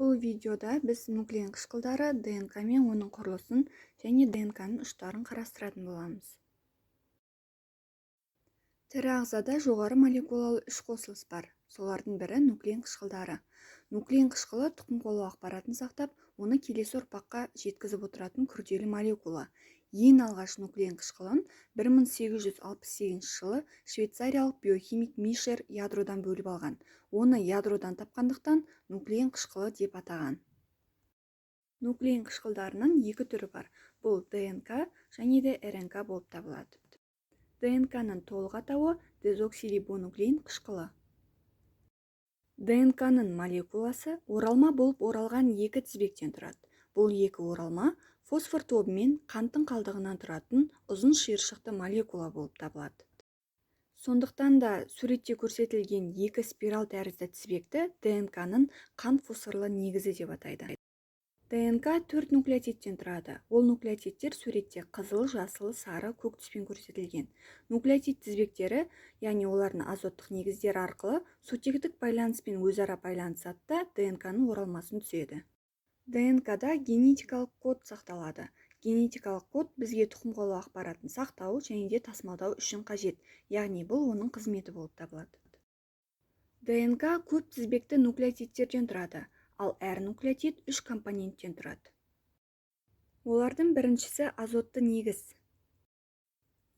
Бұл видеода біз нуклеин қышқылдары, ДНК мен оның құрылысын және ДНК-ның ұштарын қарастыратын боламыз. Тірі ағзада жоғары молекулалы үш қосылыс бар. Солардың бірі нуклеин қышқылдары. Нуклеин қышқылы тұқым қуалау ақпаратын сақтап, оны келесі ұрпаққа жеткізіп отыратын күрделі молекула. Ең алғаш нуклеин қышқылын 1868 жылы швейцариялық биохимик Мишер ядродан бөліп алған. Оны ядродан тапқандықтан нуклеин қышқылы деп атаған. Нуклеин қышқылдарының екі түрі бар. Бұл ДНК және де РНК болып табылады. ДНК-ның толық атауы дезоксирибонуклеин қышқылы. ДНК-ның молекуласы оралма болып оралған екі тізбектен тұрады. Бұл екі оралма фосфор тобы мен қанттың қалдығынан тұратын ұзын шиыршықты молекула болып табылады. Сондықтан да суретте көрсетілген екі спираль тәрізді тізбекті ДНК-ның қант фосфорлы негізі деп атайды. ДНК 4 нуклеотидтен тұрады. Ол нуклеотидтер суретте қызыл, жасыл, сары, көк түспен көрсетілген. Нуклеотид тізбектері, яғни олардың азоттық негіздері арқылы сутектік байланыспен өзара байланысады, ДНК-ның оралмасын түседі. ДНК-да генетикалық код сақталады. Генетикалық код бізге тұқым қуалау ақпаратын сақтау және де тасымалдау үшін қажет, яғни бұл оның қызметі болып табылады. ДНК көп тізбекті нуклеотидтерден тұрады. Ал әр нуклеотид үш компоненттен тұрады. Олардың біріншісі азотты негіз.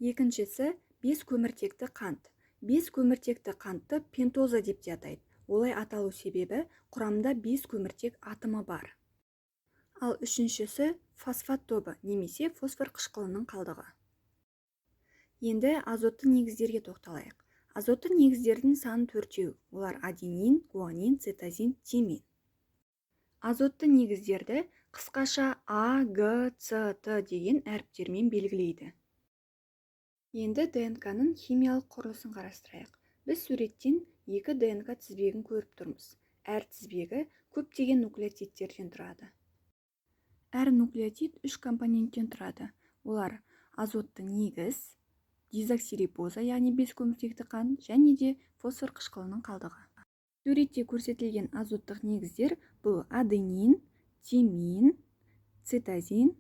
Екіншісі 5 көміртекті қант. 5 көміртекті қантты пентоза деп те атайды. Олай аталу себебі құрамында 5 көміртек атомы бар. Ал үшіншісі фосфат тобы немесе фосфор қышқылының қалдығы. Енді азотты негіздерге тоқталайық. Азотты негіздердің саны төртеу. Олар аденин, гуанин, цитозин, тимин. Азотты негіздерді қысқаша А, Г, С, Т деген әріптермен белгілейді. Енді ДНК-ның химиялық құрылысын қарастырайық. Біз суреттен екі ДНК тізбегін көріп тұрмыз. Әр тізбегі көптеген нуклеотидтерден тұрады. Әр нуклеотид үш компоненттен тұрады. Олар азотты негіз, дезоксирибоза, яғни 5 көміртекті қант және де фосфор қышқылының қалдығы. Суретте көрсетілген азоттық негіздер бұл аденин, тимин, цитозин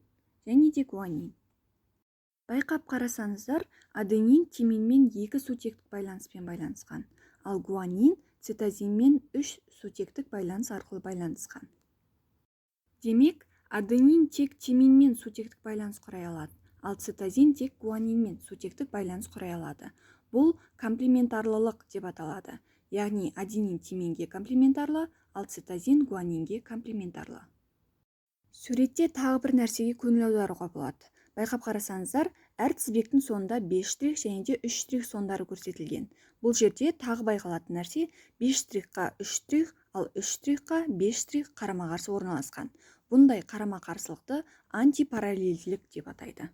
және де гуанин. Байқап қарасаңыздар, аденин тиминмен 2 сутектік байланыспен байланысқан, ал гуанин цитозинмен 3 сутектік байланыс арқылы байланысқан. Демек, аденин тек тиминмен сутектік байланыс құрай алады, ал цитозин тек гуанинмен сутектік байланыс құрай алады. Бұл комплементарлылық деп аталады. Яғни аденин тиминге комплементарлы, ал цитозин гуанинге комплементарлы. Суретте тағы бір нәрсеге көңіл аударуға болады. Байқап қарасаңыздар, әр тізбектің соңында 5 штрих және де 3 штрих сондары көрсетілген. Бұл жерде тағы байқалатын нәрсе 5 штрихқа 3 штрих, ал 3 штрихқа 5 штрих қарама-қарсы орналасқан. Бұндай қарама-қарсылықты антипараллельділік деп атайды.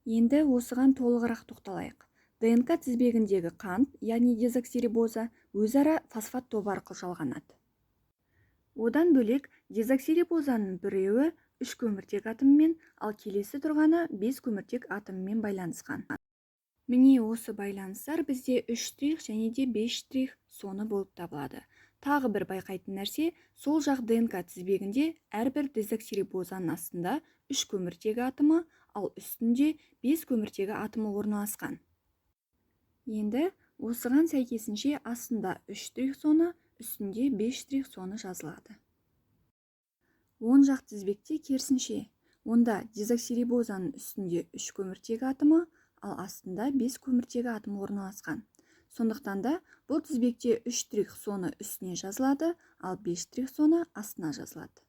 Енді осыған толығырақ тоқталайық. ДНК тізбегіндегі қант, яғни дезоксирибоза, өзара фосфат тобы арқылы жалғанады. Одан бөлек дезоксирибозаның біреуі 3 көміртек атомымен, ал келесі тұрғаны 5 көміртек атомымен байланысқан. Міне осы байланыстар бізде 3 штрих және де 5 штрих соны болып табылады. Тағы бір байқайтын нәрсе, сол жақ ДНК тізбегінде әрбір дезоксирибозаның астында 3 көміртегі атомы, ал үстінде 5 көміртегі атомы орналасқан. Енді осыған сәйкесінше астында 3 штрих соны, үстінде 5 штрих соны жазылады. Оң жақ тізбекте керісінше, онда дезоксирибозаның үстінде 3 көміртегі атомы, ал астында 5 көміртегі атомы орналасқан. Сондықтан да бұл тізбекте 3 штрих соны үстіне жазылады, ал 5 штрих соны астына жазылады.